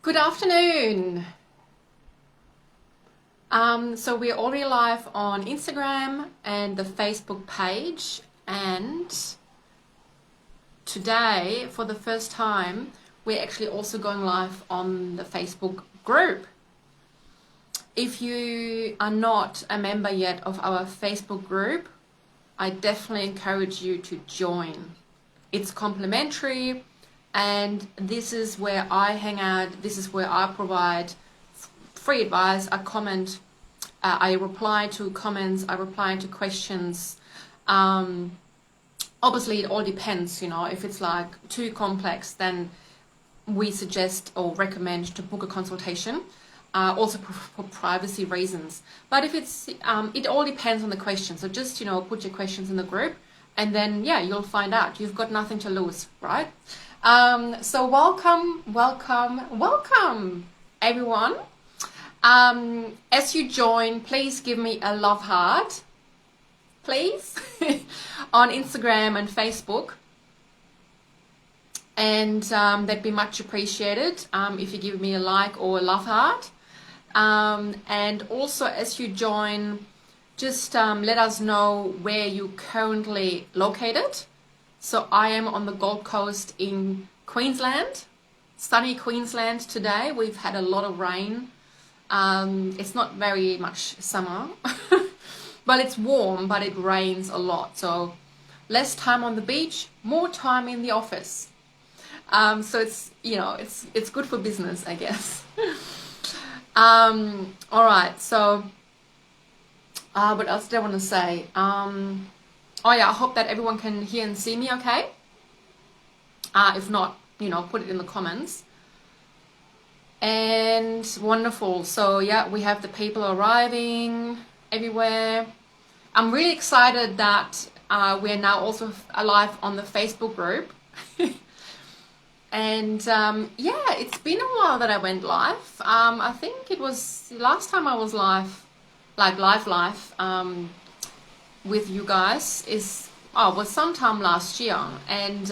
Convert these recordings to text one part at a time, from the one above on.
Good afternoon. So we're already live on Instagram and the Facebook page, and today, for the first time, we're actually also going live on the Facebook group. If you are not a member yet of our Facebook group, I definitely encourage you to join. It's complimentary, and this is where I hang out. This is where I provide free advice. I comment, I reply to comments, I reply to questions. Obviously, it all depends, if it's like too complex, then we suggest or recommend to book a consultation, also for privacy reasons. But if it's, it all depends on the question. So just, put your questions in the group, and then, yeah, you'll find out. You've got nothing to lose, right? So welcome, everyone. As you join, please give me a love heart, please, on Instagram and Facebook. And that'd be much appreciated if you give me a like or a love heart. And also, as you join, just let us know where you're currently located. So I am on the Gold Coast in Queensland, sunny Queensland today. We've had a lot of rain. It's not very much summer, but it's warm, but it rains a lot. So less time on the beach, more time in the office. So it's, it's good for business, I guess. All right, so what else did I want to say? Oh yeah, I hope that everyone can hear and see me okay. If not, put it in the comments. And wonderful. So yeah, we have the people arriving everywhere. I'm really excited that we're now also live on the Facebook group. And yeah, it's been a while that I went live. I think it was last time I was live, like live, with you guys was sometime last year. And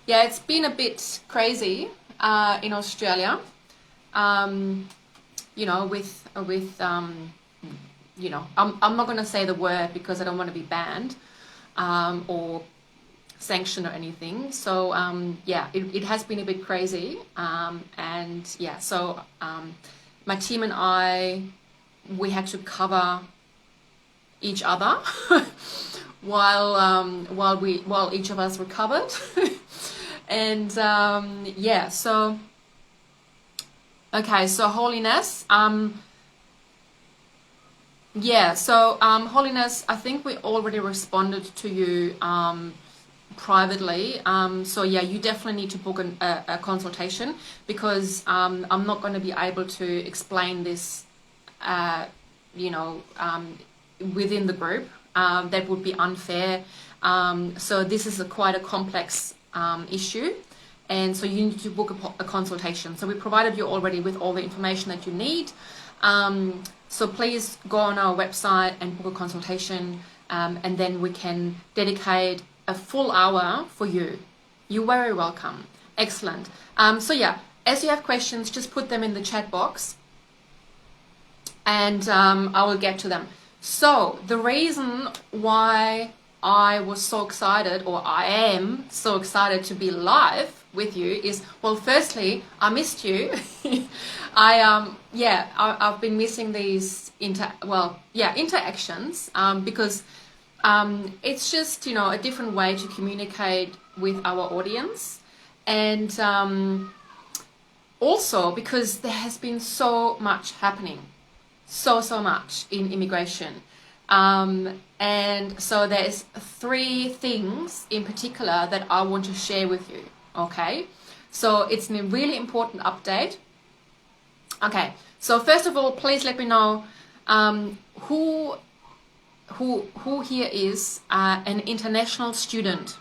yeah, it's been a bit crazy in Australia. I'm not going to say the word because I don't want to be banned or sanctioned or anything. So yeah, it has been a bit crazy. And yeah, so my team and I, we had to cover each other while each of us recovered. And yeah, so okay, so Holiness, yeah, so Holiness, I think we already responded to you privately. So yeah, you definitely need to book a consultation, because I'm not going to be able to explain this within the group. That would be unfair. So this is quite a complex issue, and so you need to book a consultation. So we provided you already with all the information that you need. So please go on our website and book a consultation, and then we can dedicate a full hour for you. You're very welcome. Excellent. So yeah, as you have questions, just put them in the chat box, and I will get to them. So the reason why I was so excited, or I am so excited to be live with you is, well, firstly, I missed you. I've been missing these interactions, because it's just, a different way to communicate with our audience. And also because there has been so much happening. So much in immigration. And so there's 3 things in particular that I want to share with you. Okay, so it's a really important update. Okay, so first of all, please let me know who here is an international student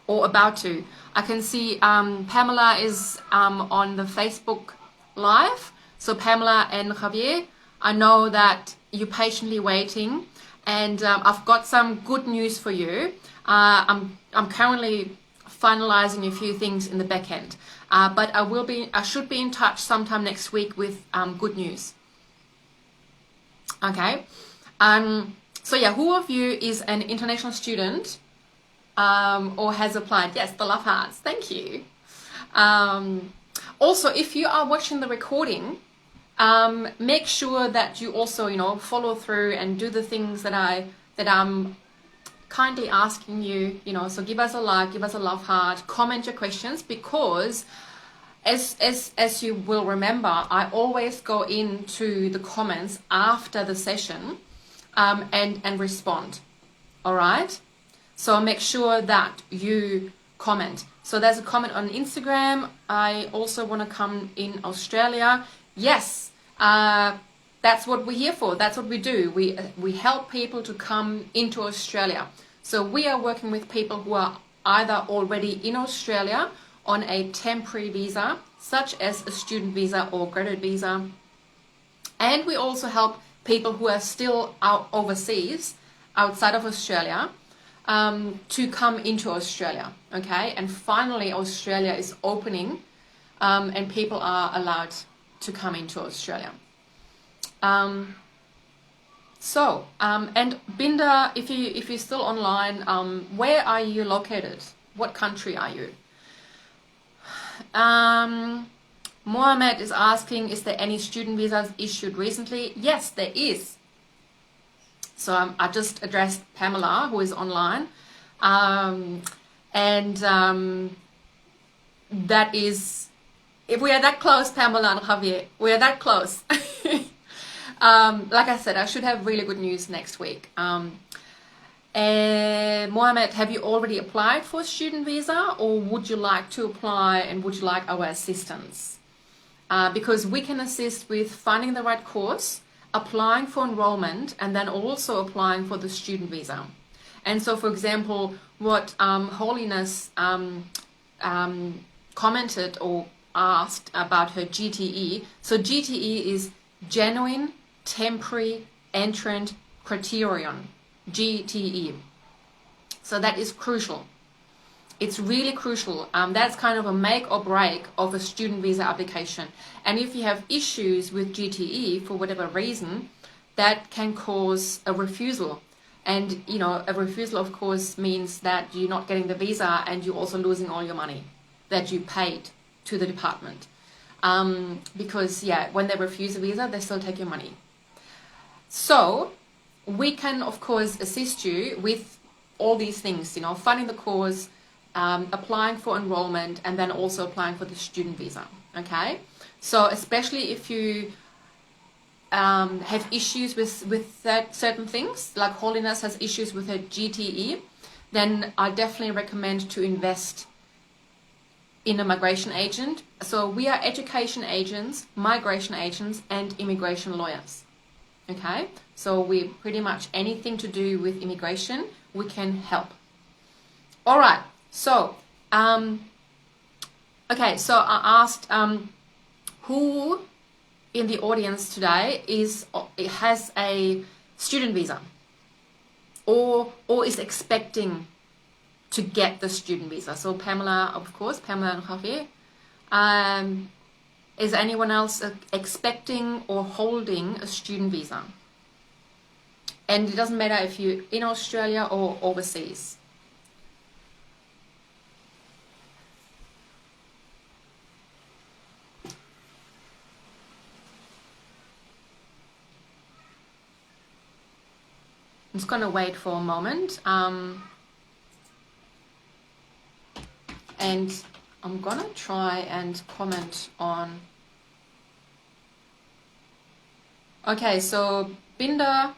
or about to. I can see Pamela is on the Facebook live. So Pamela and Javier, I know that you're patiently waiting, and I've got some good news for you. I'm currently finalizing a few things in the back end. but I should be in touch sometime next week with good news. Okay. So yeah, who of you is an international student or has applied? Yes, the love hearts. Thank you. Also, if you are watching the recording, make sure that you also, follow through and do the things that I'm kindly asking you, so give us a like, give us a love heart, comment your questions, because as you will remember, I always go into the comments after the session and respond. All right? So make sure that you comment. So there's a comment on Instagram. I also want to come in Australia. Yes, that's what we're here for. That's what we do. We help people to come into Australia. So we are working with people who are either already in Australia on a temporary visa, such as a student visa or graduate visa. And we also help people who are still out overseas, outside of Australia, to come into Australia, okay? And finally, Australia is opening, and people are allowed to come into Australia. And Binda, if you're still online, where are you located? What country are you? Mohammed is asking, is there any student visas issued recently? Yes, there is. So I just addressed Pamela, who is online. That is, if we are that close, Pamela and Javier, we are that close. Like I said, I should have really good news next week. Mohammed, have you already applied for a student visa, or would you like to apply and would you like our assistance? Because we can assist with finding the right course, applying for enrollment, and then also applying for the student visa. And so, for example, what Holiness commented or asked about her GTE. So GTE is Genuine Temporary Entrant Criterion, GTE. So that is crucial. It's really crucial. That's kind of a make or break of a student visa application. And if you have issues with GTE for whatever reason, that can cause a refusal. And, a refusal, of course, means that you're not getting the visa and you're also losing all your money that you paid to the department. Because, when they refuse a visa, they still take your money. So we can, of course, assist you with all these things, finding the course, applying for enrollment, and then also applying for the student visa. Okay, so especially if you have issues with that certain things, like Holiness has issues with her GTE, then I definitely recommend to invest in a migration agent. So we are education agents, migration agents, and immigration lawyers. Okay, so we pretty much anything to do with immigration, we can help. All right. So, okay, so I asked who in the audience today has a student visa or is expecting to get the student visa. So Pamela, of course, Pamela and Javier. Is anyone else expecting or holding a student visa? And it doesn't matter if you're in Australia or overseas. I'm just going to wait for a moment. And I'm going to try and comment on... Okay, so Binder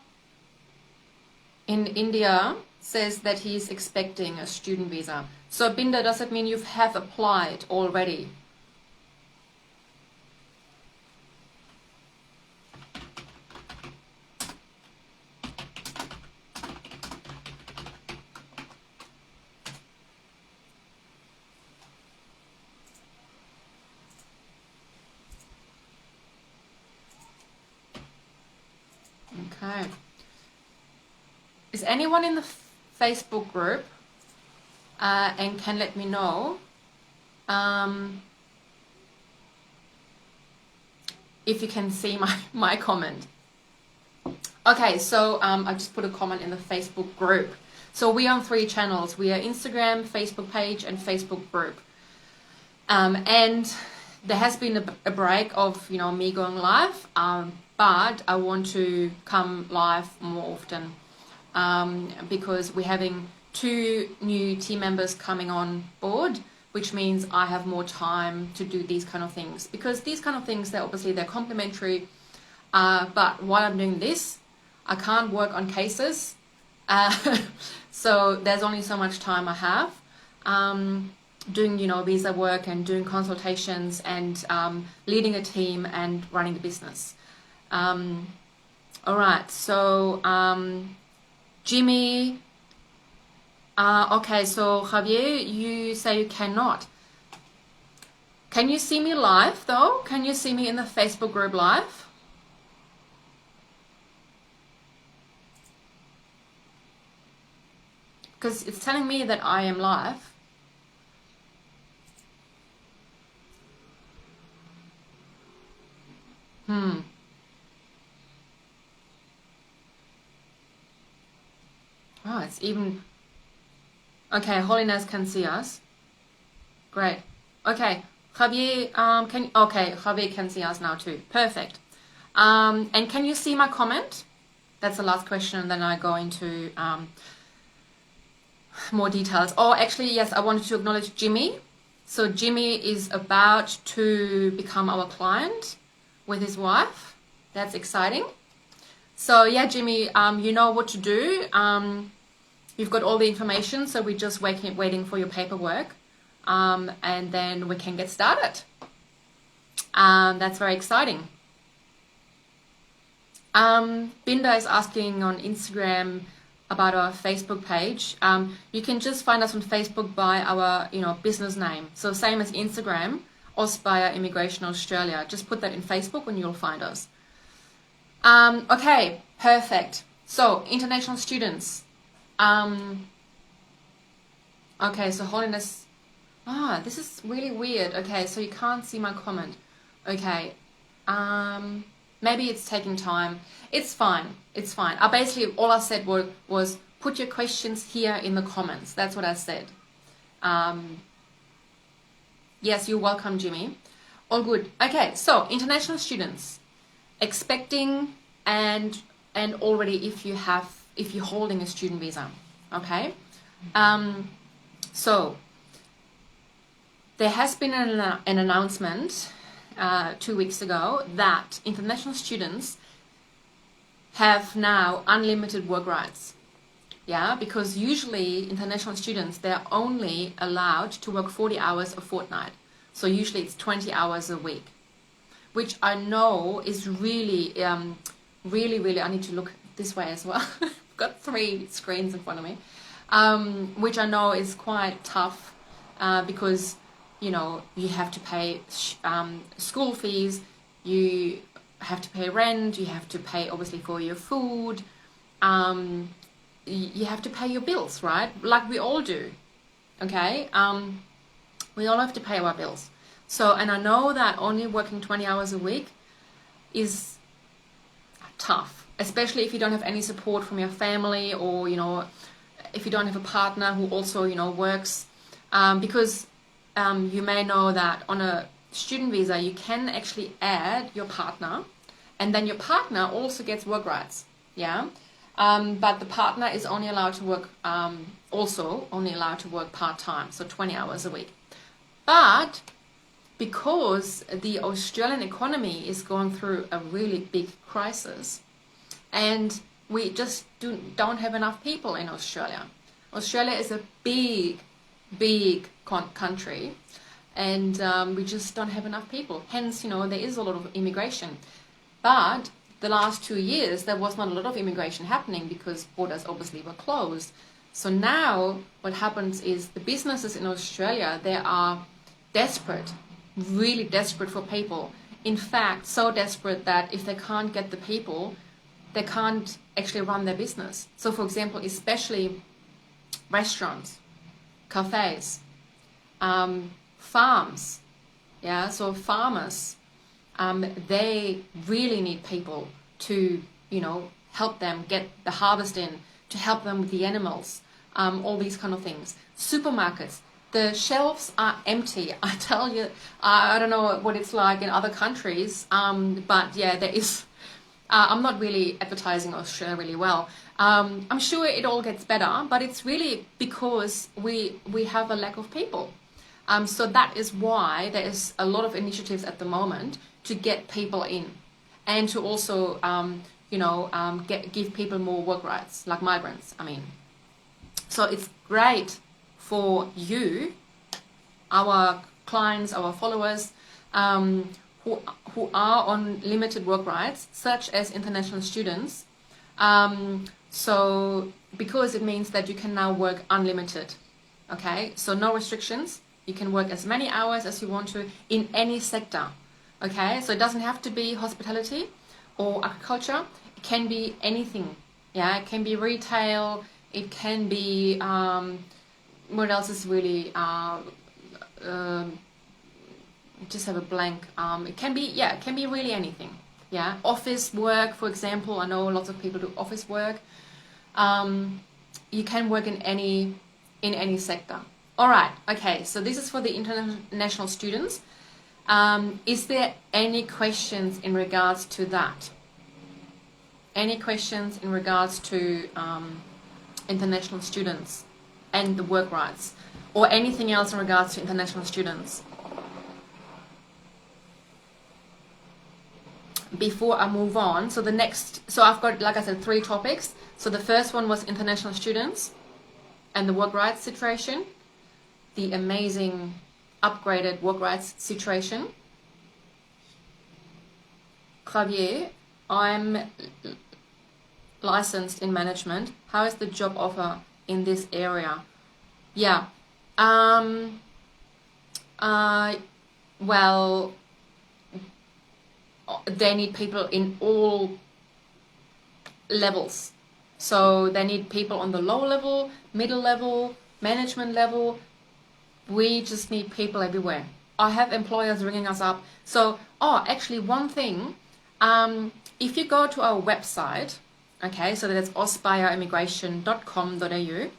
in India says that he's expecting a student visa. So Binder, does it mean you have applied already? Okay. Is anyone in the Facebook group and can let me know if you can see my comment. Okay, so I just put a comment in the Facebook group. So we are on 3 channels. We are Instagram, Facebook page, and Facebook group. And there has been a break of, me going live, but I want to come live more often because we're having 2 new team members coming on board, which means I have more time to do these kind of things. Because these kind of things, they're complementary, but while I'm doing this, I can't work on cases. So there's only so much time I have doing, visa work and doing consultations and leading a team and running the business. All right, so Jimmy, okay, so Javier, you say you cannot. Can you see me live though? Can you see me in the Facebook group live? Because it's telling me that I am live. Oh, it's even... Okay, Holiness can see us. Great. Okay, Javier, Javier can see us now too. Perfect. And can you see my comment? That's the last question, and then I go into more details. Oh, actually, yes, I wanted to acknowledge Jimmy. So Jimmy is about to become our client with his wife. That's exciting. So yeah, Jimmy, you know what to do. You've got all the information, so we're just waiting for your paperwork, and then we can get started. That's very exciting. Binda is asking on Instagram about our Facebook page. You can just find us on Facebook by our business name. So same as Instagram, Austria Immigration Australia. Just put that in Facebook and you'll find us. Okay, perfect. So international students. Okay, so Holiness. This is really weird. Okay, so you can't see my comment. Okay. Maybe it's taking time. It's fine. It's fine. Basically, all I said was put your questions here in the comments. That's what I said. Yes, you're welcome, Jimmy. All good. Okay, so international students expecting and already if you're holding a student visa. Okay. So there has been an announcement 2 weeks ago that international students have now unlimited work rights. Yeah, because usually international students, they're only allowed to work 40 hours a fortnight. So usually it's 20 hours a week, which I know is really, really, I need to look this way as well. I've got 3 screens in front of me, which I know is quite tough because you have to pay school fees, you have to pay rent, you have to pay obviously for your food, you have to pay your bills, right? Like we all do, okay? We all have to pay our bills. So, and I know that only working 20 hours a week is tough, especially if you don't have any support from your family or, if you don't have a partner who also, works, because you may know that on a student visa, you can actually add your partner, and then your partner also gets work rights, yeah? But the partner is only allowed to work, part-time, so 20 hours a week. But because the Australian economy is going through a really big crisis, and we just don't have enough people in Australia. Australia is a big country, and we just don't have enough people. Hence, there is a lot of immigration. But the last 2 years, there was not a lot of immigration happening because borders obviously were closed. So now what happens is the businesses in Australia, they are desperate, really desperate for people. In fact, so desperate that if they can't get the people, they can't actually run their business. So for example, especially restaurants, cafes, farms, yeah, so farmers, they really need people to, you know, help them get the harvest in, to help them with the animals, all these kind of things. Supermarkets, the shelves are empty. I tell you, I don't know what it's like in other countries, but yeah, there is. I'm not really advertising Australia really well. I'm sure it all gets better, but it's really because we have a lack of people. So that is why there is a lot of initiatives at the moment to get people in, and to also, give people more work rights, like migrants, I mean. So it's great for you, our clients, our followers, who are on limited work rights, such as international students. So because it means that you can now work unlimited, okay? So no restrictions. You can work as many hours as you want to in any sector, okay? So it doesn't have to be hospitality or agriculture. It can be anything, yeah? It can be retail. It can be, what else is really, just have a blank. It can be really anything, yeah? Office work, for example. I know lots of people do office work. You can work in any sector. All right, okay, so this is for the international students. Is there any questions in regards to that? Any questions in regards to international students and the work rights, or anything else in regards to international students? Before I move on, so I've got, like I said, 3 topics. So the first one was international students and the work rights situation, the amazing upgraded work rights situation. Javier, I'm licensed in management. How is the job offer in this area? Yeah. Well, they need people in all levels. So they need people on the low level, middle level, management level. We just need people everywhere. I have employers ringing us up. So, actually one thing, if you go to our website, okay, so that's auspireimmigration.com.au,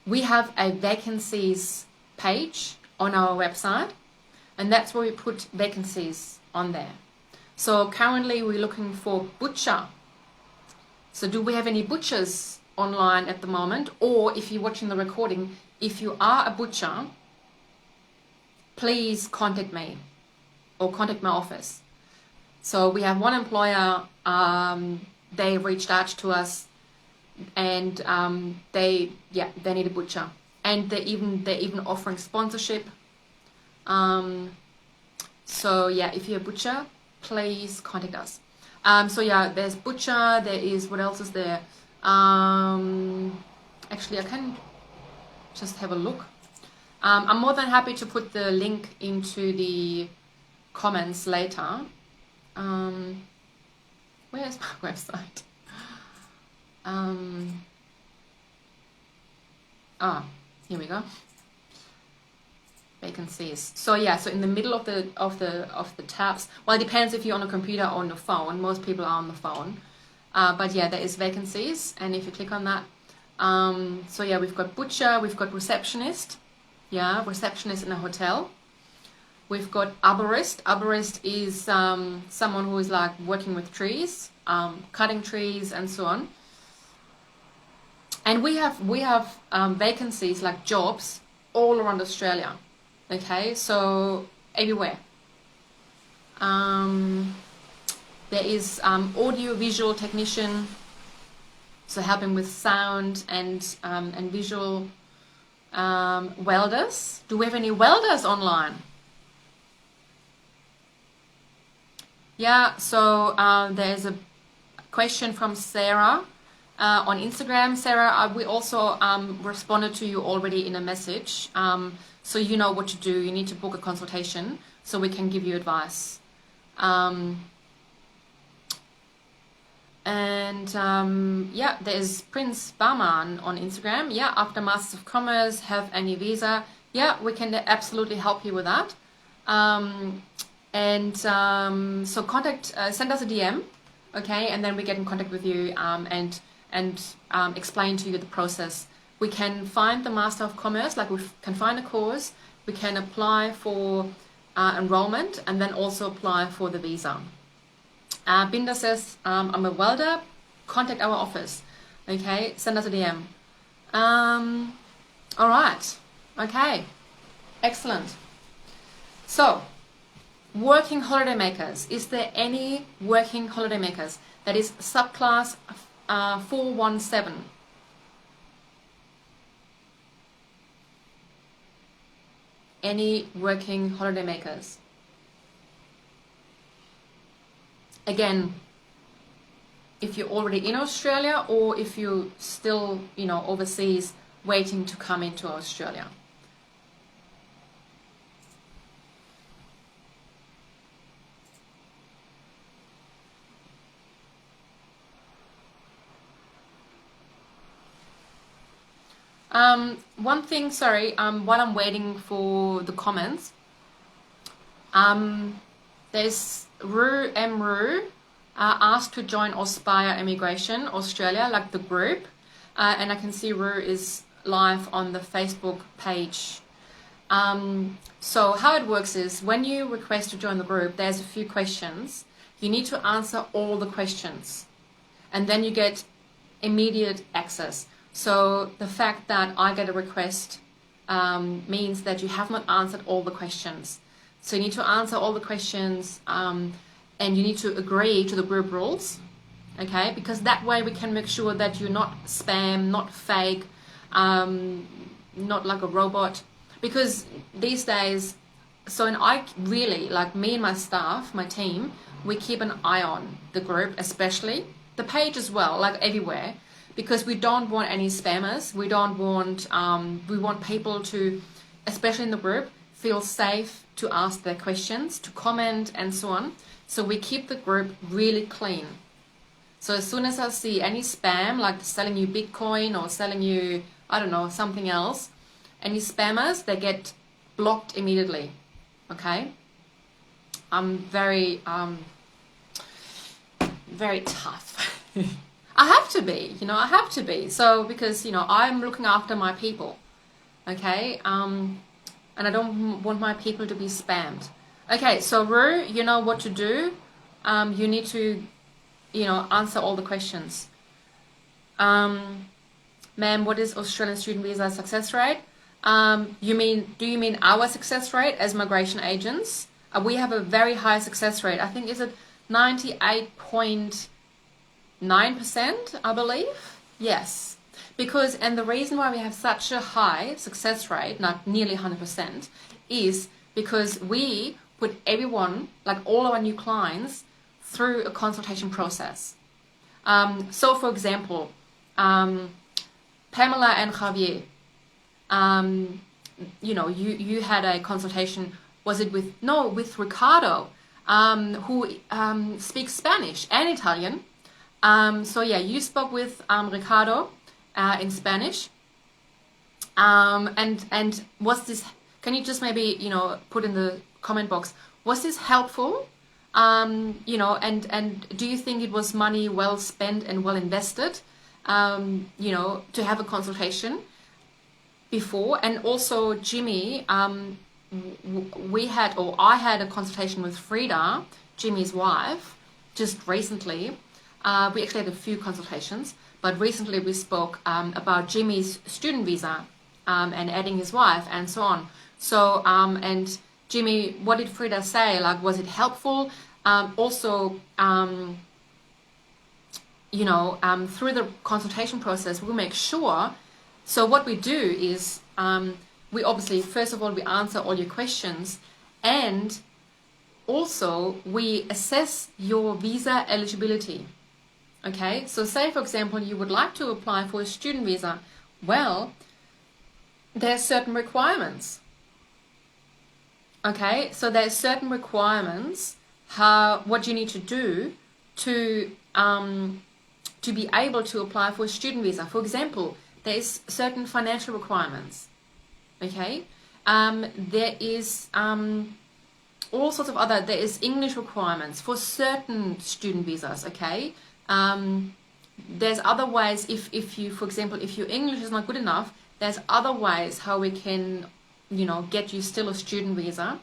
we have a vacancies page on our website, and that's where we put vacancies on there. So currently we're looking for butcher. So do we have any butchers online at the moment? Or if you're watching the recording, if you are a butcher, please contact me or contact my office. So we have one employer, they reached out to us, and they need a butcher, and they're even offering sponsorship. So yeah, if you're a butcher, please contact us. So yeah, there's butcher, there is, what else is there? Actually, I can just have a look. I'm more than happy to put the link into the comments later. Where's my website? Here we go. Vacancies. So yeah, so in the middle of the tabs, well, it depends if you're on a computer or on the phone. Most people are on the phone, but yeah, there is vacancies, and if you click on that, so yeah, we've got butcher, we've got receptionist, yeah, receptionist in a hotel. We've got arborist. Arborist is someone who is like working with trees, cutting trees and so on. And we have vacancies, like jobs, all around Australia. Okay, so everywhere. There is audio visual technician, so helping with sound and visual. Welders. Do we have any welders online? Yeah, so there's a question from Sarah on Instagram. Sarah, we also responded to you already in a message. So you know what to do. You need to book a consultation so we can give you advice. Yeah, there's Prince Barman on Instagram. Yeah, after Masters of Commerce, have any visa. Yeah, we can absolutely help you with that. And so send us a DM, okay, and then we get in contact with you and explain to you the process. We can find the Master of Commerce, like we can find a course, we can apply for enrollment, and then also apply for the visa. Binda says, I'm a welder, contact our office, okay, send us a DM. All right, okay, excellent. So, working holiday makers. Is there any working holiday makers? That is subclass 417. Any working holiday makers? Again, if you're already in Australia or if you're still, overseas waiting to come into Australia. One thing, sorry, while I'm waiting for the comments, there's Ru asked to join Aspire Immigration Australia, like the group, and I can see Ru is live on the Facebook page. So how it works is when you request to join the group, there's a few questions. You need to answer all the questions, and then you get immediate access. So the fact that I get a request means that you have not answered all the questions. So you need to answer all the questions and you need to agree to the group rules, okay? Because that way we can make sure that you're not spam, not fake, not like a robot. Because these days, and I really, like me and my staff, my team, we keep an eye on the group, especially the page as well, like everywhere. Because we don't want any spammers. We don't want, we want people to, especially in the group, feel safe to ask their questions, to comment and so on. So we keep the group really clean. So as soon as I see any spam, like selling you Bitcoin or selling you, I don't know, something else, any spammers, they get blocked immediately, okay? I'm very tough. I have to be, I have to be. So, because, I'm looking after my people, okay? And I don't want my people to be spammed. Okay, so Ru, you know what to do. You need to, answer all the questions. Ma'am, what is Australian student visa success rate? Do you mean our success rate as migration agents? We have a very high success rate. I think, is it 98.9%, I believe? Yes. Because, and the reason why we have such a high success rate, not nearly 100%, is because we put everyone, like all of our new clients, through a consultation process. So for example, Pamela and Javier, you had a consultation, was it with Ricardo, who speaks Spanish and Italian. So yeah, you spoke with Ricardo in Spanish. And was this, can you just maybe, put in the comment box, was this helpful? And do you think it was money well spent and well invested, to have a consultation before? And also Jimmy, I had a consultation with Frida, Jimmy's wife, just recently. We actually had a few consultations, but recently we spoke about Jimmy's student visa and adding his wife and so on. So, and Jimmy, what did Frida say? Like, was it helpful? Through the consultation process, we'll make sure. So what we do is, we obviously, first of all, we answer all your questions, and also we assess your visa eligibility. Okay, so say for example, you would like to apply for a student visa. Well, there's certain requirements. Okay, so there's certain requirements, what you need to do to be able to apply for a student visa. For example, there's certain financial requirements. Okay, there is all sorts of other, there is English requirements for certain student visas, okay? There's other ways, if you, for example, if your English is not good enough, there's other ways how we can, you know, get you still a student visa.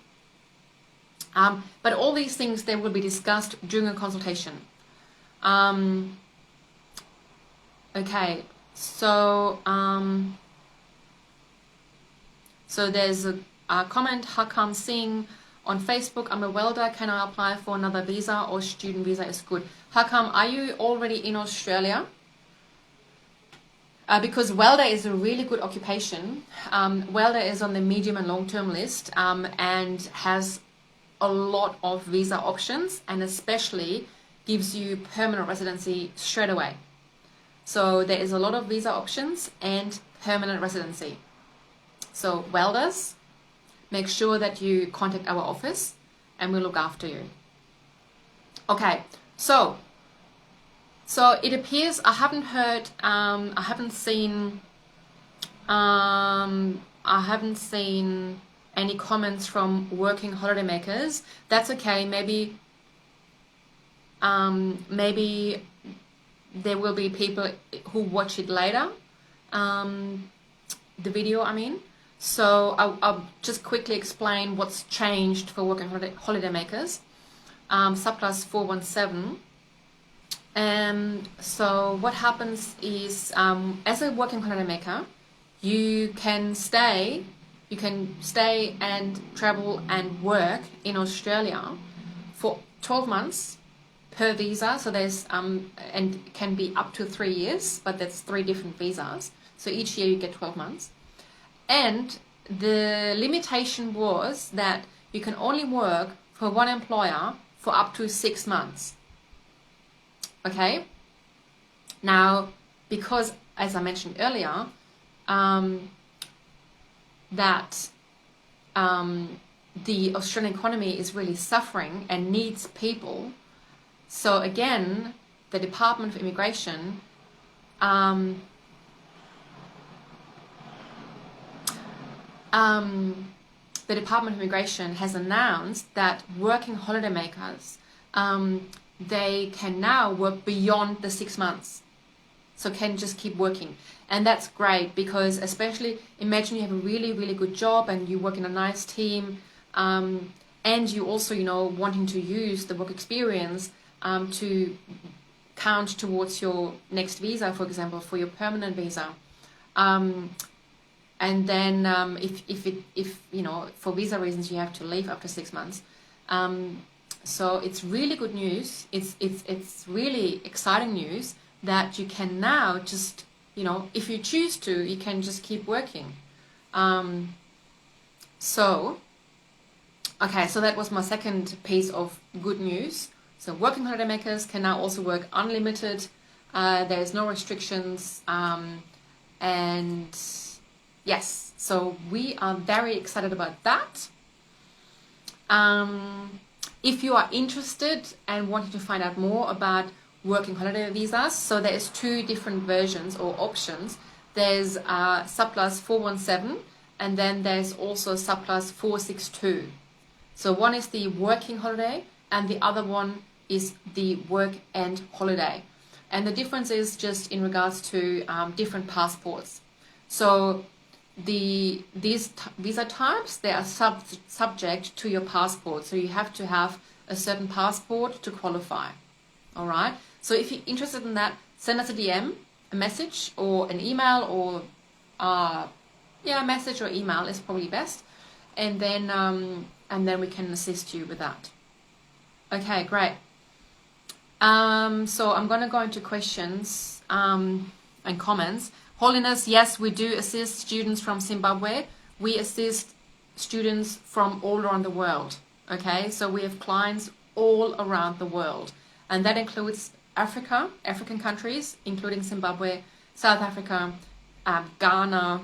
But all these things, they will be discussed during a consultation. Okay, so so there's a comment, Hakam Singh on Facebook, I'm a welder, can I apply for another visa or student visa is good? Hakam, are you already in Australia? Because welder is a really good occupation. Welder is on the medium and long-term list and has a lot of visa options, and especially gives you permanent residency straight away. So there is a lot of visa options and permanent residency. So welders, make sure that you contact our office and we'll look after you. Okay, so it appears I haven't heard, I haven't seen any comments from working holidaymakers. That's okay. Maybe there will be people who watch it later, the video, I mean. So I'll just quickly explain what's changed for working holidaymakers. Subclass 417. So what happens is, as a working holidaymaker, you can stay and travel and work in Australia for 12 months per visa. So there's and can be up to 3 years, but that's 3 different visas. So each year you get 12 months. And the limitation was that you can only work for one employer for up to 6 months. Okay. Now, because as I mentioned earlier, that the Australian economy is really suffering and needs people. So again, the Department of Immigration has announced that working holidaymakers, they can now work beyond the 6 months. So can just keep working. And that's great, because especially imagine you have a really, really good job and you work in a nice team, and you also, you know, wanting to use the work experience to count towards your next visa, for example, for your permanent visa. And then if you know, for visa reasons you have to leave after 6 months. So it's really good news. It's really exciting news that you can now just, you know, if you choose to, you can just keep working. So that was my second piece of good news. So working holidaymakers can now also work unlimited. There's no restrictions. And yes, so we are very excited about that. If you are interested and wanting to find out more about working holiday visas, so there's 2 different versions or options. There's subclass 417, and then there's also subclass 462. So one is the working holiday and the other one is the work and holiday. And the difference is just in regards to different passports. So these visa types, they are subject to your passport. So you have to have a certain passport to qualify. All right. So if you're interested in that, send us a DM, a message, or an email, or a message or email is probably best, and then we can assist you with that. Okay, great. So I'm going to go into questions and comments. Holiness, yes, we do assist students from Zimbabwe. We assist students from all around the world. Okay, so we have clients all around the world, and that includes Africa, African countries, including Zimbabwe, South Africa, Ghana.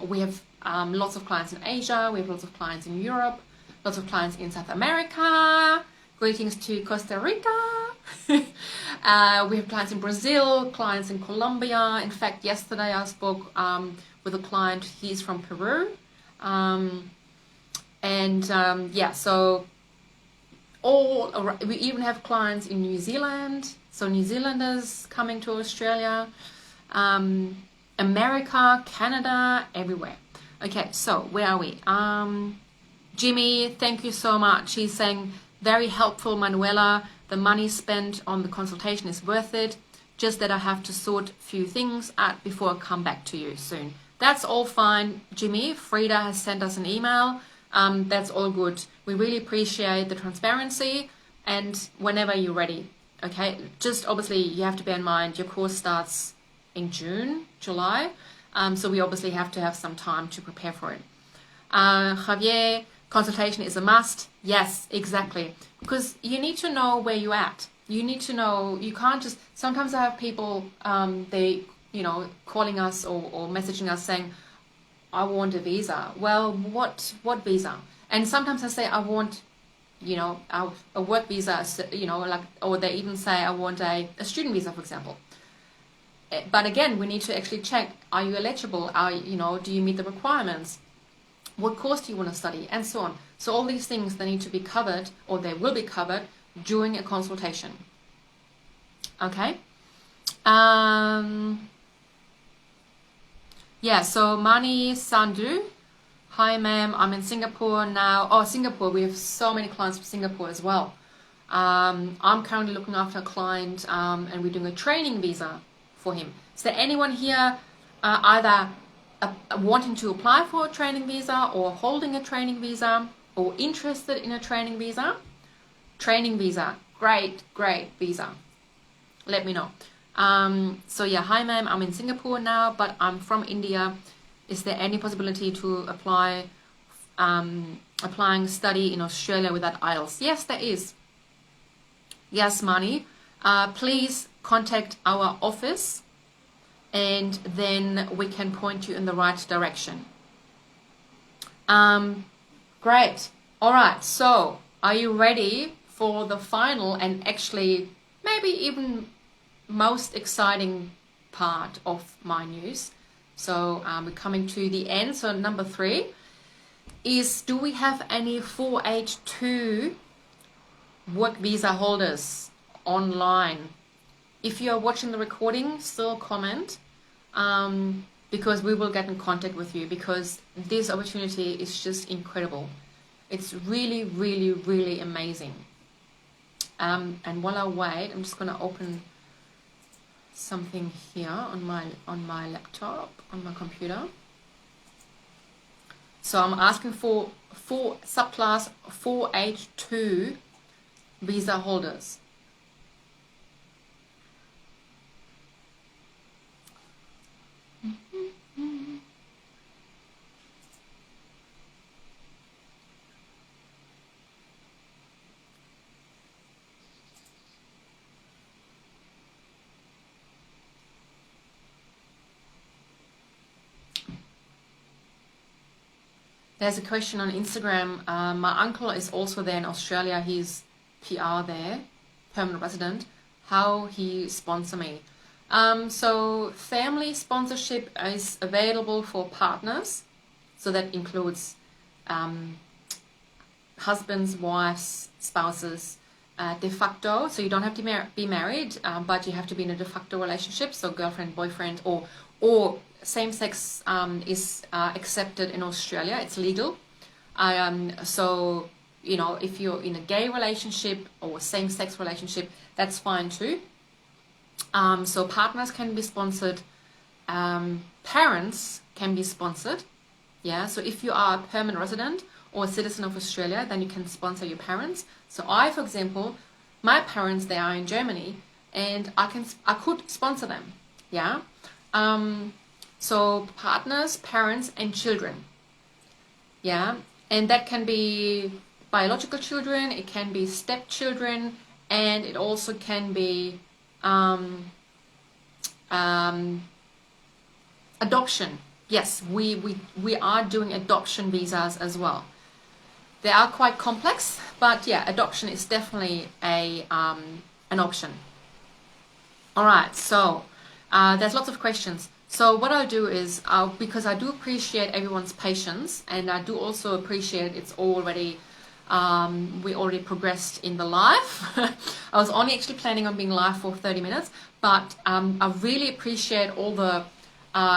We have lots of clients in Asia. We have lots of clients in Europe, lots of clients in South America. Greetings to Costa Rica. We have clients in Brazil, clients in Colombia. In fact, yesterday I spoke with a client. He's from Peru. And yeah, so we even have clients in New Zealand, so New Zealanders coming to Australia, America, Canada, everywhere. Okay, so where are we? Jimmy, thank you so much. He's saying, very helpful, Manuela. The money spent on the consultation is worth it. Just that I have to sort a few things out before I come back to you soon. That's all fine, Jimmy. Frida has sent us an email. That's all good. We really appreciate the transparency, and whenever you're ready, okay? Just obviously you have to bear in mind your course starts in June, July. So we obviously have to have some time to prepare for it. Javier, consultation is a must. Yes, exactly. Because you need to know where you're at. You need to know, you can't just, sometimes I have people, they, calling us or messaging us saying, I want a visa. Well, what visa? And sometimes I say, I want, a work visa, or they even say, I want a student visa, for example. But again, we need to actually check, are you eligible? Do you meet the requirements? What course do you want to study? And so on. So all these things, they need to be covered, or they will be covered during a consultation. Okay? Yeah, so Mani Sandhu. Hi, ma'am. I'm in Singapore now. Oh, Singapore. We have so many clients from Singapore as well. I'm currently looking after a client, and we're doing a training visa for him. Is there anyone here either wanting to apply for a training visa or holding a training visa or interested in a training visa? Training visa. Great visa. Let me know. So yeah, hi ma'am, I'm in Singapore now, but I'm from India. Is there any possibility to applying study in Australia without IELTS? Yes, there is. Yes, Mani. Please contact our office, and then we can point you in the right direction. Great. All right. So are you ready for the final and actually maybe even most exciting part of my news? So we're coming to the end. So number 3 is, do we have any 4H2 work visa holders online? If you are watching the recording, still comment, because we will get in contact with you, because this opportunity is just incredible. It's really, really, really amazing. And while I wait, I'm just going to open something here on my laptop, on my computer. So I'm asking for subclass 4H2 visa holders. There's a question on Instagram. My uncle is also there in Australia. He's PR there, permanent resident. How he sponsor me? So family sponsorship is available for partners. So that includes husbands, wives, spouses, de facto. So you don't have to be married, but you have to be in a de facto relationship. So girlfriend, boyfriend, or same-sex is accepted in Australia. It's legal. So, if you're in a gay relationship or same-sex relationship, that's fine too. So partners can be sponsored. Parents can be sponsored. Yeah, so if you are a permanent resident or a citizen of Australia, then you can sponsor your parents. So I, for example, my parents, they are in Germany, and I could sponsor them. Yeah. So partners, parents, and children. Yeah, and that can be biological children, it can be stepchildren, and it also can be adoption. Yes, we are doing adoption visas as well. They are quite complex, but yeah, adoption is definitely an option. All right, so there's lots of questions. So what I'll do is, because I do appreciate everyone's patience, and I do also appreciate it's already, we already progressed in the live. I was only actually planning on being live for 30 minutes, but I really appreciate all the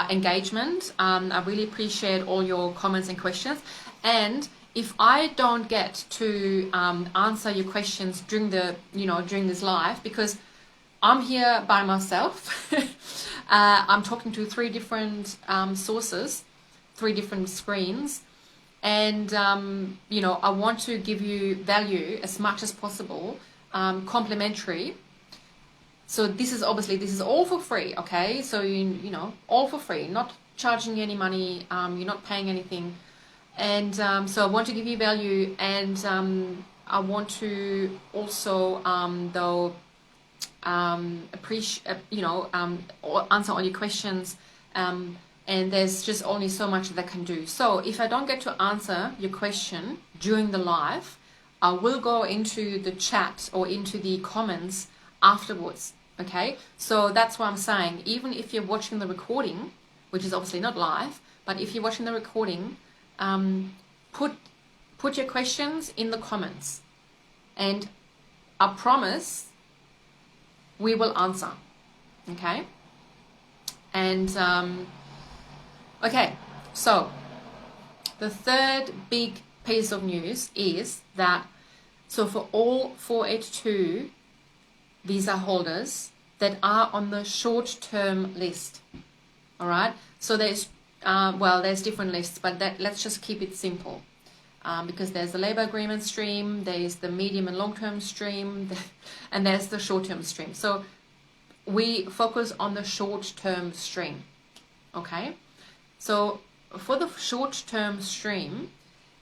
engagement. I really appreciate all your comments and questions. And if I don't get to answer your questions during during this live, because I'm here by myself, I'm talking to 3 different sources, 3 different screens, and I want to give you value as much as possible, complimentary. So this is all for free, okay? So all for free, not charging you any money, you're not paying anything, and so I want to give you value, and I want to also appreciate, answer all your questions, and there's just only so much that I can do. So if I don't get to answer your question during the live, I will go into the chat or into the comments afterwards, okay? So that's what I'm saying. Even if you're watching the recording, which is obviously not live, but if you're watching the recording, put your questions in the comments, and I promise we will answer, okay? And okay, so the third big piece of news is that, so for all 482 visa holders that are on the short-term list, all right? So there's there's different lists, but let's just keep it simple, because there's the labor agreement stream, there's the medium and long-term stream, and there's the short-term stream. So we focus on the short-term stream, okay? So for the short-term stream,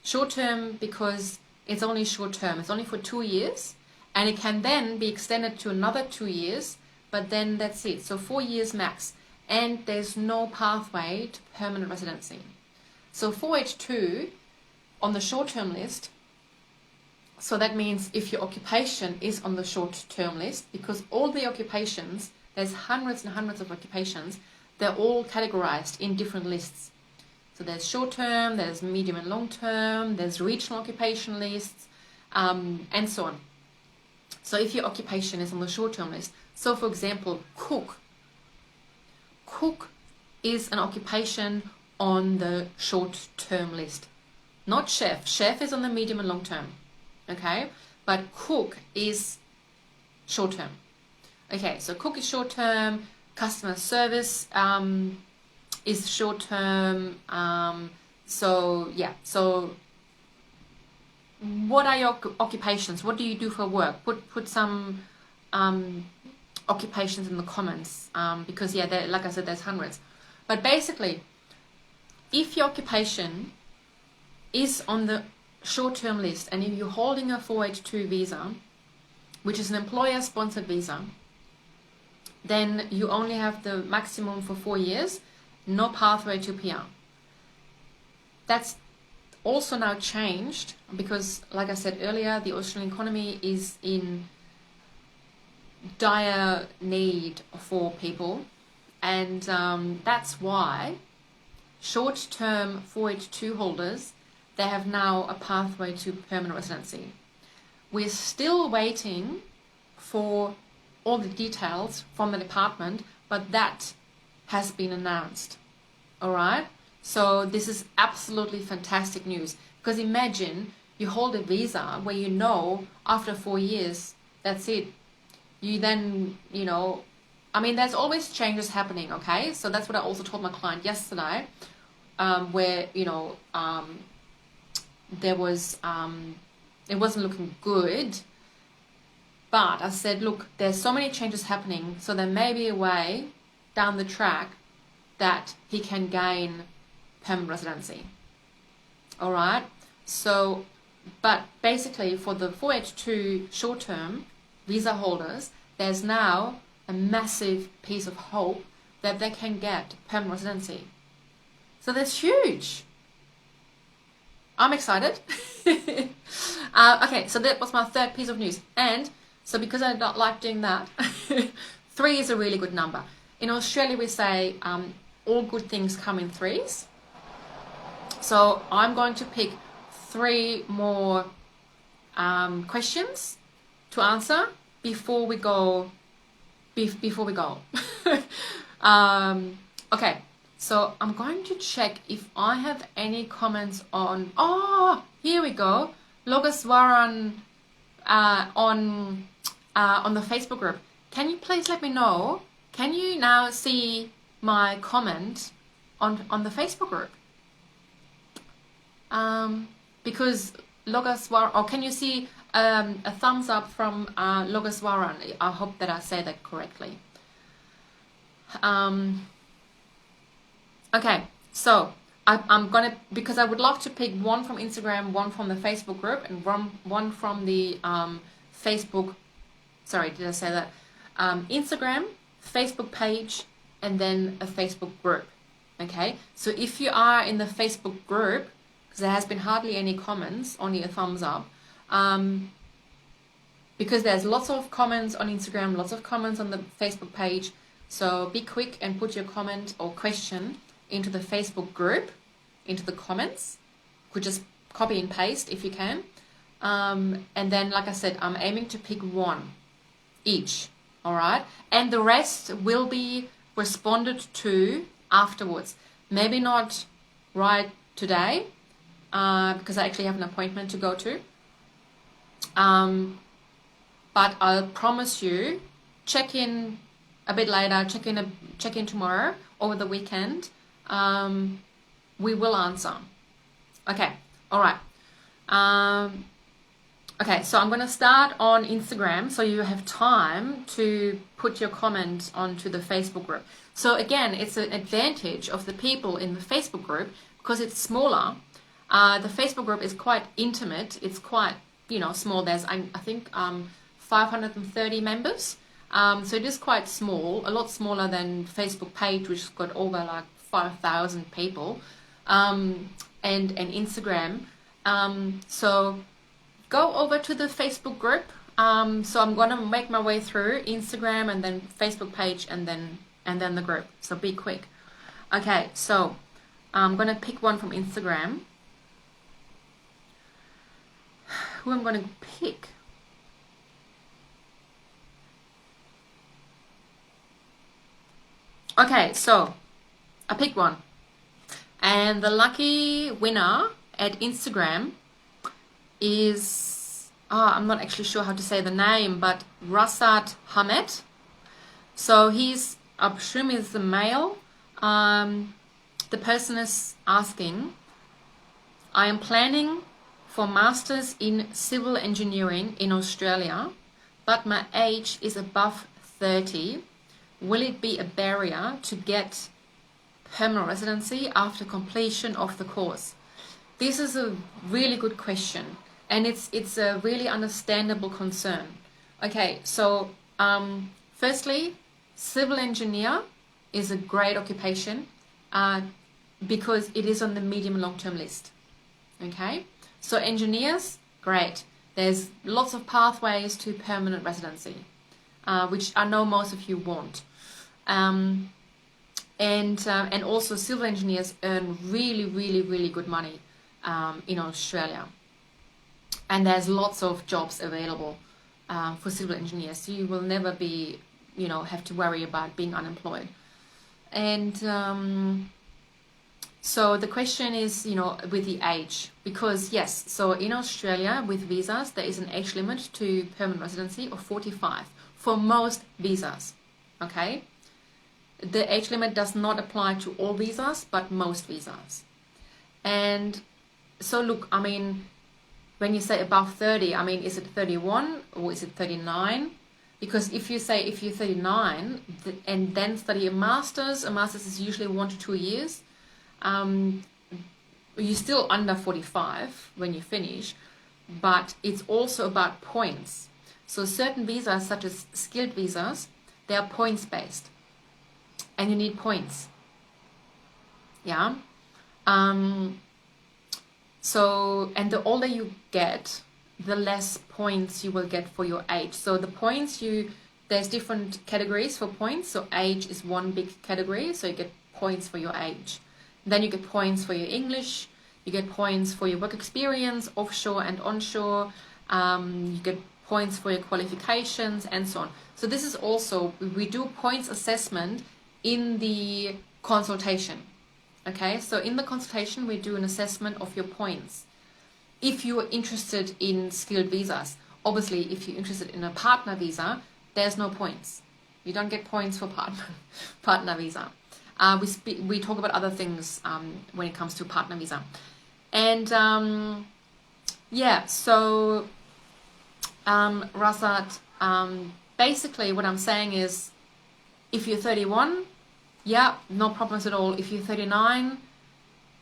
short-term because it's only short-term, it's only for 2 years, and it can then be extended to another 2 years, but then that's it. So 4 years max, and there's no pathway to permanent residency. So 482 on the short-term list, so that means if your occupation is on the short-term list, because all the occupations, there's hundreds and hundreds of occupations, they're all categorized in different lists. So there's short-term, there's medium and long-term, there's regional occupation lists, and so on. So if your occupation is on the short-term list, so for example, cook is an occupation on the short-term list. Not chef. Chef is on the medium and long-term, okay? But cook is short-term. Okay, so cook is short-term, customer service is short-term. So what are your occupations? What do you do for work? Put some occupations in the comments, because like I said, there's hundreds. But basically, if your occupation is on the short-term list, and if you're holding a 482 visa, which is an employer-sponsored visa, then you only have the maximum for 4 years, no pathway to PR. That's also now changed because, like I said earlier, the Australian economy is in dire need for people, and that's why short-term 482 holders, they have now a pathway to permanent residency. We're still waiting for all the details from the department, but that has been announced. All right? So this is absolutely fantastic news, because imagine you hold a visa where you know after 4 years, that's it. You then, there's always changes happening, okay? So that's what I also told my client yesterday, where, there was, it wasn't looking good. But I said, look, there's so many changes happening, so there may be a way down the track that he can gain permanent residency. All right? So, but basically for the 482 short-term visa holders, there's now a massive piece of hope that they can get permanent residency. So that's huge. I'm excited. Okay, so that was my third piece of news. And so because I don't like doing that, 3 is a really good number. In Australia, we say all good things come in threes. So I'm going to pick 3 more questions to answer before we go. Okay, so I'm going to check if I have any comments on. Oh, here we go. Logaswaran on the Facebook group. Can you please let me know? Can you now see my comment on the Facebook group? Because Logaswaran, or can you see a thumbs up from Logaswaran? I hope that I say that correctly. Okay, so I'm gonna, because I would love to pick 1 from Instagram, 1 from the Facebook group, and one from the Facebook. Sorry, did I say that? Instagram, Facebook page, and then a Facebook group. Okay, so if you are in the Facebook group, because there has been hardly any comments, only a thumbs up, because there's lots of comments on Instagram, lots of comments on the Facebook page. So be quick and put your comment or question into the Facebook group, into the comments. You could just copy and paste if you can. And then, like I said, I'm aiming to pick 1 each. All right. And the rest will be responded to afterwards. Maybe not right today, because I actually have an appointment to go to. But I'll promise you, check in a bit later, check in tomorrow, over the weekend. We will answer. Okay, all right. Okay, so I'm going to start on Instagram, so you have time to put your comment onto the Facebook group. So again, it's an advantage of the people in the Facebook group because it's smaller. The Facebook group is quite intimate. It's quite, small. There's, I think, 530 members. So it is quite small, a lot smaller than Facebook page, which has got over like 5,000 people, and Instagram. So go over to the Facebook group. So I'm gonna make my way through Instagram and then Facebook page and then the group. So be quick. Okay, so I'm gonna pick 1 from Instagram. Who I'm gonna pick? Okay, so I picked 1. And the lucky winner at Instagram is, I'm not actually sure how to say the name, but Rasat Hamed. So he's, I presume is the male. The person is asking, I am planning for Masters in Civil Engineering in Australia, but my age is above 30. Will it be a barrier to get permanent residency after completion of the course? This is a really good question, and it's a really understandable concern. Okay, so firstly, civil engineer is a great occupation because it is on the medium long-term list. Okay, so engineers, great. There's lots of pathways to permanent residency, which I know most of you want. And also civil engineers earn really, really, really good money in Australia. And there's lots of jobs available for civil engineers. So you will never be, have to worry about being unemployed. And so the question is, with the age, because yes, so in Australia with visas, there is an age limit to permanent residency of 45 for most visas, okay? The age limit does not apply to all visas, but most visas. And so look, I mean, when you say above 30, I mean, is it 31 or is it 39? Because if you're 39 and then study a master's is usually 1 to 2 years. You're still under 45 when you finish, but it's also about points. So certain visas, such as skilled visas, they are points based, and you need points. Yeah. So, and the older you get, the less points you will get for your age. So the points there's different categories for points. So age is one big category. So you get points for your age. Then you get points for your English, you get points for your work experience, offshore and onshore, you get points for your qualifications, and so on. So this is also, we do points assessment in the consultation. Okay, so in the consultation, we do an assessment of your points. If you're interested in skilled visas, obviously, if you're interested in a partner visa, there's no points. You don't get points for partner visa. We talk about other things when it comes to partner visa. And yeah, so Rasat, basically what I'm saying is, if you're 31, yeah, no problems at all. If you're 39,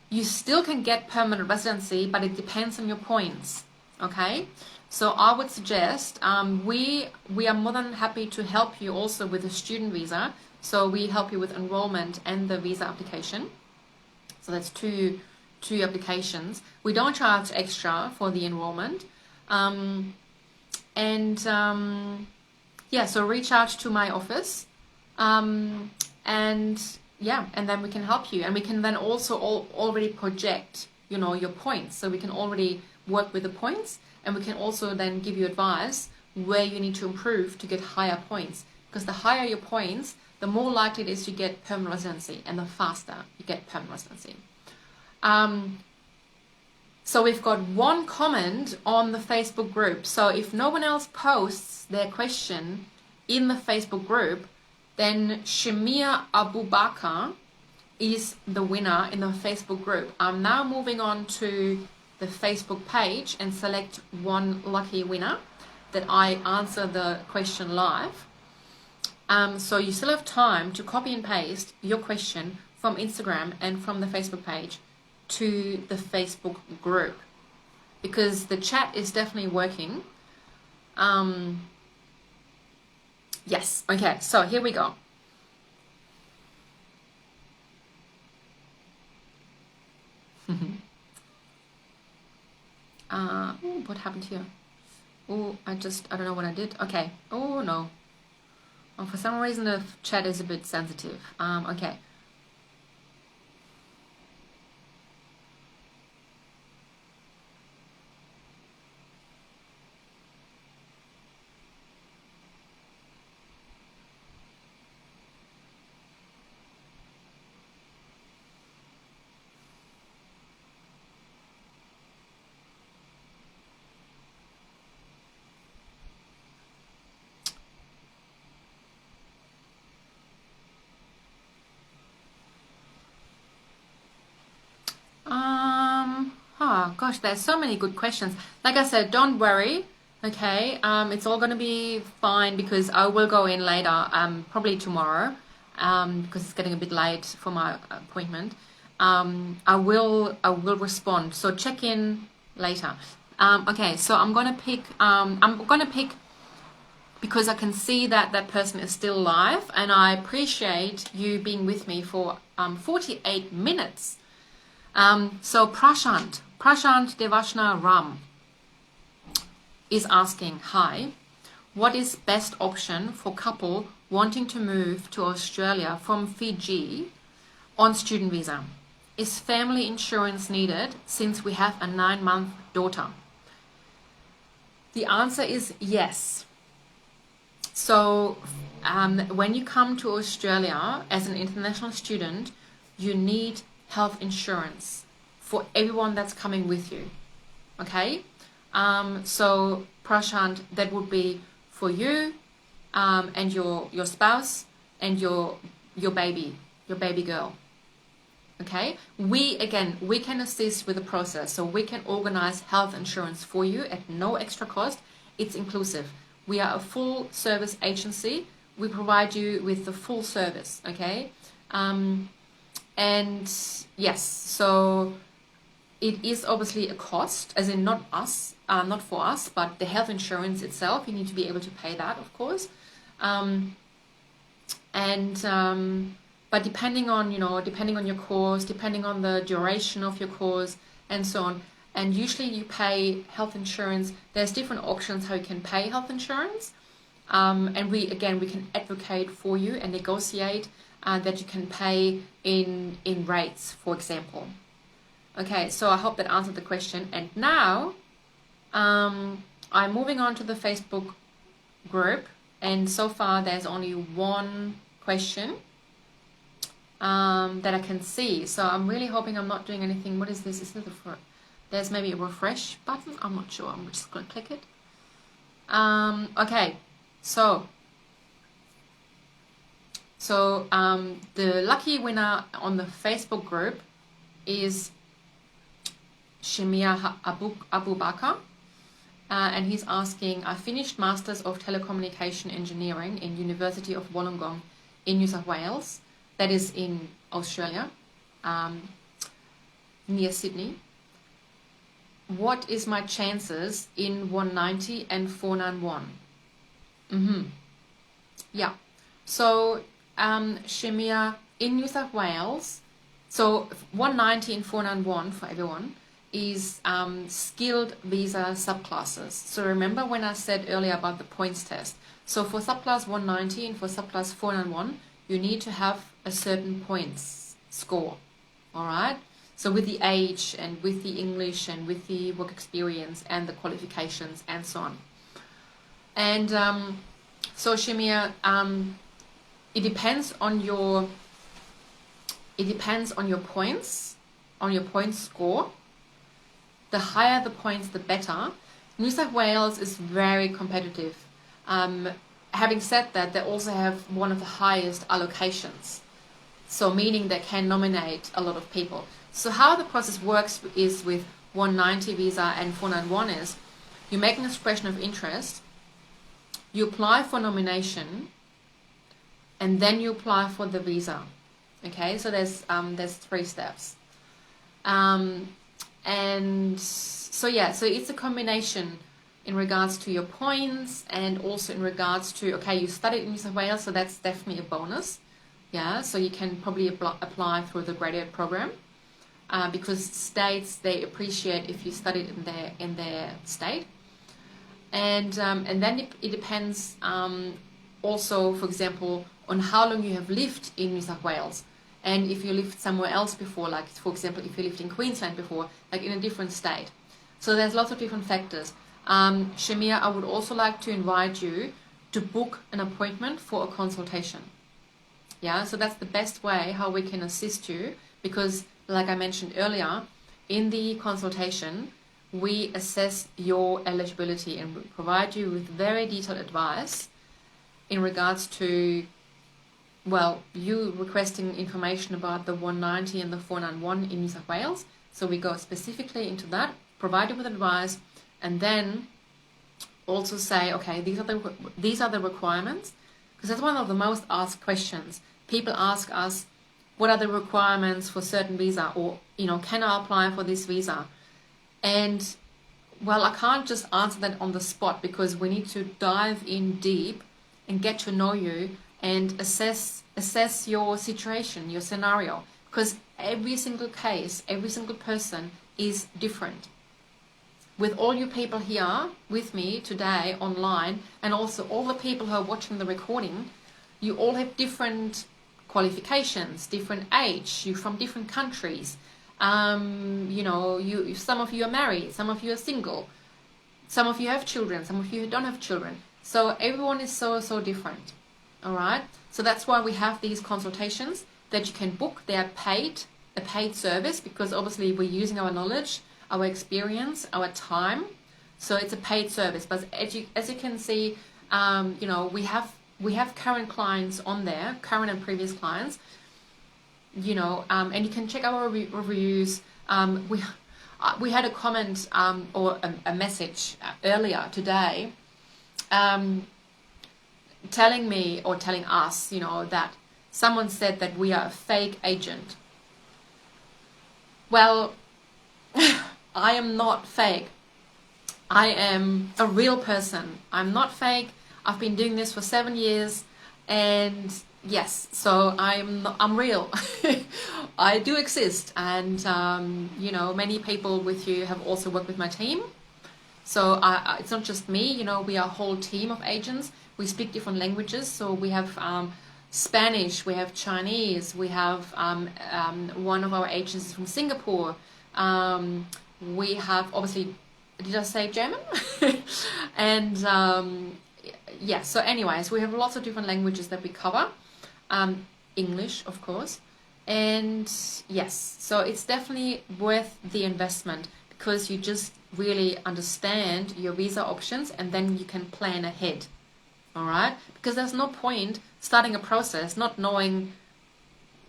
you still can get permanent residency, but it depends on your points. Okay, so I would suggest we are more than happy to help you also with a student visa. So we help you with enrollment and the visa application. So that's two applications. We don't charge extra for the enrollment. Yeah, so reach out to my office. And yeah, and then we can help you, and we can then also already project, you know, your points. So we can already work with the points, and we can also then give you advice where you need to improve to get higher points. Because the higher your points, the more likely it is to get permanent residency, and the faster you get permanent residency. So we've got one comment on the Facebook group. So if no one else posts their question in the Facebook group, then Shamia Abubakar is the winner in the Facebook group. I'm now moving on to the Facebook page and select one lucky winner that I answer the question live. So you still have time to copy and paste your question from Instagram and from the Facebook page to the Facebook group, because the chat is definitely working. Yes, okay, so here we go. What happened here? Oh, I don't know what I did. Okay. Oh no. Oh, for some reason the chat is a bit sensitive. Okay. Oh gosh, there's so many good questions. Like I said, don't worry. Okay, it's all gonna be fine, because I will go in later, probably tomorrow, because it's getting a bit late for my appointment. I will respond. So check in later. Okay, so I'm gonna pick. Because I can see that that person is still live, and I appreciate you being with me for 48 minutes. So Prashant Devashna Ram is asking, hi, what is best option for couple wanting to move to Australia from Fiji on student visa? Is family insurance needed since we have a 9-month daughter? The answer is yes. So when you come to Australia as an international student, you need health insurance for everyone that's coming with you. Okay? So Prashant, that would be for you and your spouse and your baby girl. Okay? We can assist with the process. So we can organize health insurance for you at no extra cost. It's inclusive. We are a full service agency. We provide you with the full service. Okay? And yes, so it is obviously a cost, as in not for us, but the health insurance itself, you need to be able to pay that, of course. But depending on your course, depending on the duration of your course, and so on, and usually you pay health insurance. There's different options how you can pay health insurance, and we can advocate for you and negotiate that you can pay in rates, for example. Okay, so I hope that answered the question. And now I'm moving on to the Facebook group, and so far there's only one question that I can see. So I'm really hoping I'm not doing anything. What is this? Is it there's maybe a refresh button? I'm not sure. I'm just going to click it. Okay, so the lucky winner on the Facebook group is Shemia Abu Bakr, and he's asking, I finished Masters of Telecommunication Engineering in University of Wollongong in New South Wales, that is in Australia, near Sydney. What is my chances in 190 and 491? Yeah, so Shemia, in New South Wales, so 190 and 491 for everyone is skilled visa subclasses. So remember when I said earlier about the points test. So for subclass 190 and for subclass 491, you need to have a certain points score. All right. So with the age and with the English and with the work experience and the qualifications and so on. And so Shemia, it depends on your points, on your points score. The higher the points, the better. New South Wales is very competitive. Having said that, they also have one of the highest allocations. So meaning they can nominate a lot of people. So how the process works is with 190 visa and 491 is, you make an expression of interest, you apply for nomination, and then you apply for the visa. Okay, so there's 3 steps. And so yeah, so it's a combination in regards to your points and also in regards to, okay, you studied in New South Wales, so that's definitely a bonus. Yeah, so you can probably apply through the graduate program because states, they appreciate if you studied in their state. And then it depends also, for example, on how long you have lived in New South Wales. And if you lived somewhere else before, like, for example, if you lived in Queensland before, like in a different state. So there's lots of different factors. Shemia, I would also like to invite you to book an appointment for a consultation. Yeah, so that's the best way how we can assist you, because like I mentioned earlier, in the consultation, we assess your eligibility and we provide you with very detailed advice in regards to, well, you requesting information about the 190 and the 491 in New South Wales. So we go specifically into that, provide you with advice, and then also say, okay, these are the requirements, because that's one of the most asked questions. People ask us, what are the requirements for certain visa, or, you know, can I apply for this visa? And well, I can't just answer that on the spot, because we need to dive in deep and get to know you and assess your situation, your scenario, because every single case, every single person is different. With all you people here with me today online, and also all the people who are watching the recording, you all have different qualifications, different age, you're from different countries. You know, some of you are married, some of you are single, some of you have children, some of you don't have children. So everyone is so different. All right. So that's why we have these consultations that you can book. They are paid, a paid service, because obviously we're using our knowledge, our experience, our time. So it's a paid service. But as you can see, you know, we have current clients on there, current and previous clients. You know, and you can check our reviews. We had a comment or a message earlier today, telling me or telling us, you know, that someone said that we are a fake agent. Well, I am not fake. I am a real person. I'm not fake. I've been doing this for 7 years, and yes, so I'm real. I do exist, and you know, many people with you have also worked with my team. So it's not just me, you know, we are a whole team of agents. We speak different languages, so we have Spanish, we have Chinese, we have one of our agents is from Singapore. We have, obviously, did I say German? And yeah, so anyways, we have lots of different languages that we cover. English, of course. And yes, so it's definitely worth the investment, because you just really understand your visa options and then you can plan ahead. All right, because there's no point starting a process not knowing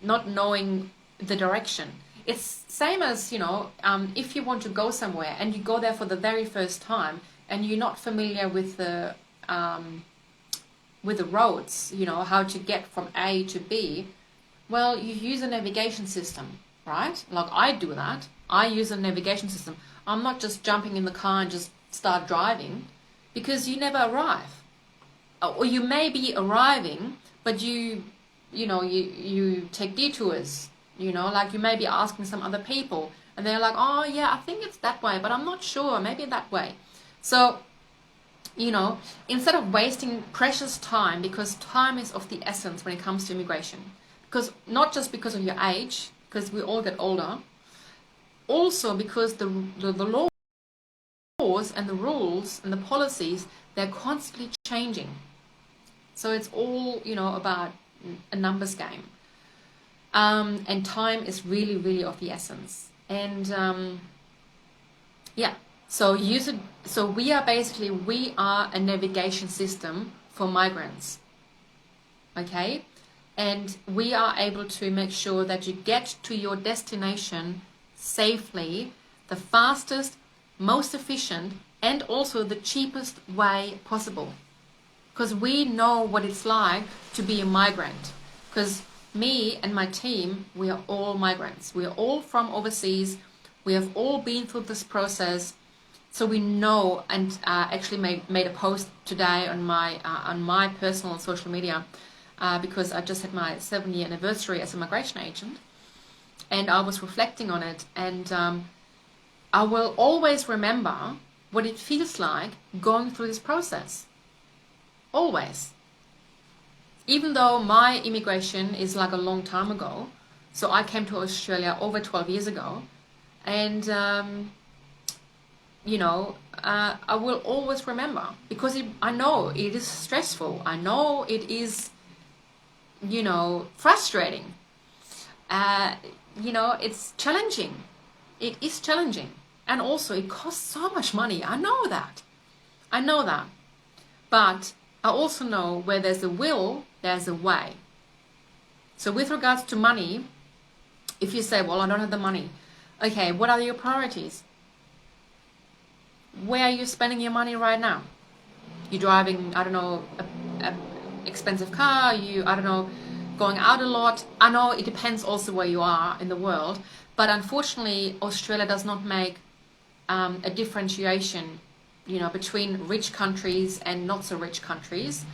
the direction. It's same as, you know, if you want to go somewhere and you go there for the very first time and you're not familiar with the roads, you know, how to get from A to B. Well, you use a navigation system, right? Like I do that. I use a navigation system. I'm not just jumping in the car and just start driving, because you never arrive. Or you may be arriving, but you take detours, you know, like you may be asking some other people and they're like, oh yeah, I think it's that way, but I'm not sure, maybe that way. So, you know, instead of wasting precious time, because time is of the essence when it comes to immigration, because not just because of your age, because we all get older, also because the laws and the rules and the policies, they're constantly changing. So it's all, you know, about a numbers game. And time is really, really of the essence. And yeah, so use it. So we are a navigation system for migrants. Okay? And we are able to make sure that you get to your destination safely, the fastest, most efficient, and also the cheapest way possible. Because we know what it's like to be a migrant. Because me and my team, we are all migrants. We are all from overseas. We have all been through this process. So we know, and actually made a post today on my personal social media, because I just had my 7-year anniversary as a migration agent. And I was reflecting on it. And I will always remember what it feels like going through this process. Always. Even though my immigration is like a long time ago, so I came to Australia over 12 years ago, and you know, I will always remember, because I know it is stressful. I know it is, you know, frustrating. You know, it's challenging. It is challenging, and also it costs so much money. I know that, but I also know where there's a will, there's a way. So with regards to money, if you say, well, I don't have the money. Okay, what are your priorities? Where are you spending your money right now? You're driving, I don't know, a expensive car, I don't know, going out a lot. I know it depends also where you are in the world, but unfortunately, Australia does not make a differentiation, you know, between rich countries and not so rich countries.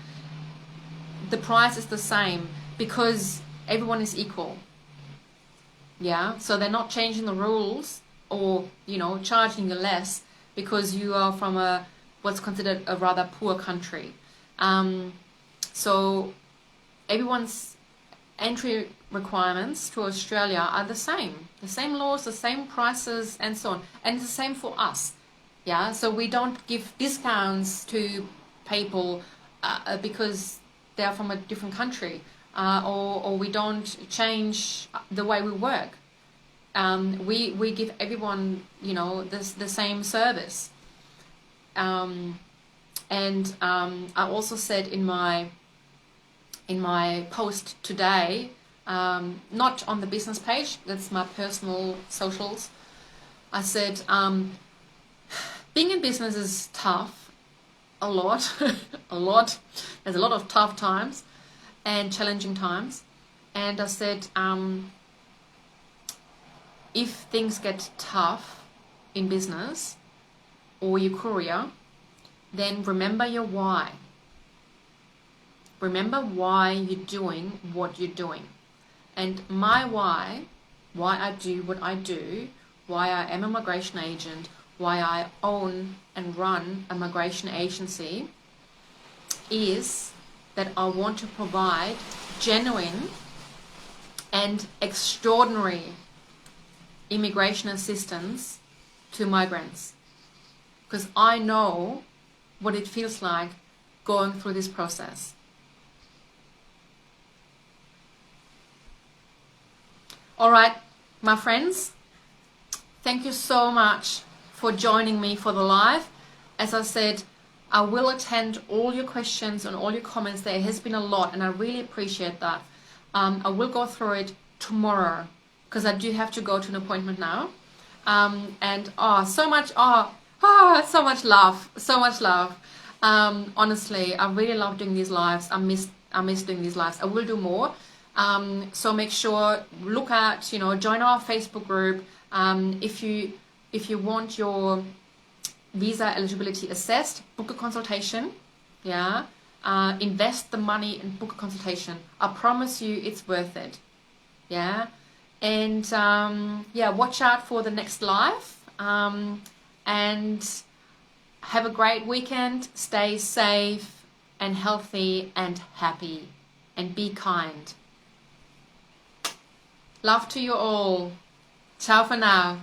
The price is the same because everyone is equal. Yeah, so they're not changing the rules or, you know, charging you less because you are from what's considered a rather poor country. So everyone's entry requirements to Australia are the same laws, the same prices, and so on. And it's the same for us. Yeah, so we don't give discounts to people because they're from a different country, or we don't change the way we work. We give everyone, you know, the same service. And I also said in my post today, not on the business page, that's my personal socials, I said, being in business is tough, a lot, There's a lot of tough times and challenging times. And I said, if things get tough in business or your career, then remember your why. Remember why you're doing what you're doing. And my why I do what I do, why I am a migration agent, why I own and run a migration agency, is that I want to provide genuine and extraordinary immigration assistance to migrants, because I know what it feels like going through this process. All right, my friends, thank you so much for joining me for the live. As I said, I will attend all your questions and all your comments. There has been a lot, and I really appreciate that. I will go through it tomorrow, because I do have to go to an appointment now. And so much love, so much love. Honestly, I really love doing these lives. I miss doing these lives. I will do more. So make sure, look at, join our Facebook group. If you want your visa eligibility assessed, book a consultation. Yeah. Invest the money and book a consultation. I promise you it's worth it. Yeah. And watch out for the next live. And have a great weekend. Stay safe and healthy and happy, and be kind. Love to you all. Ciao for now.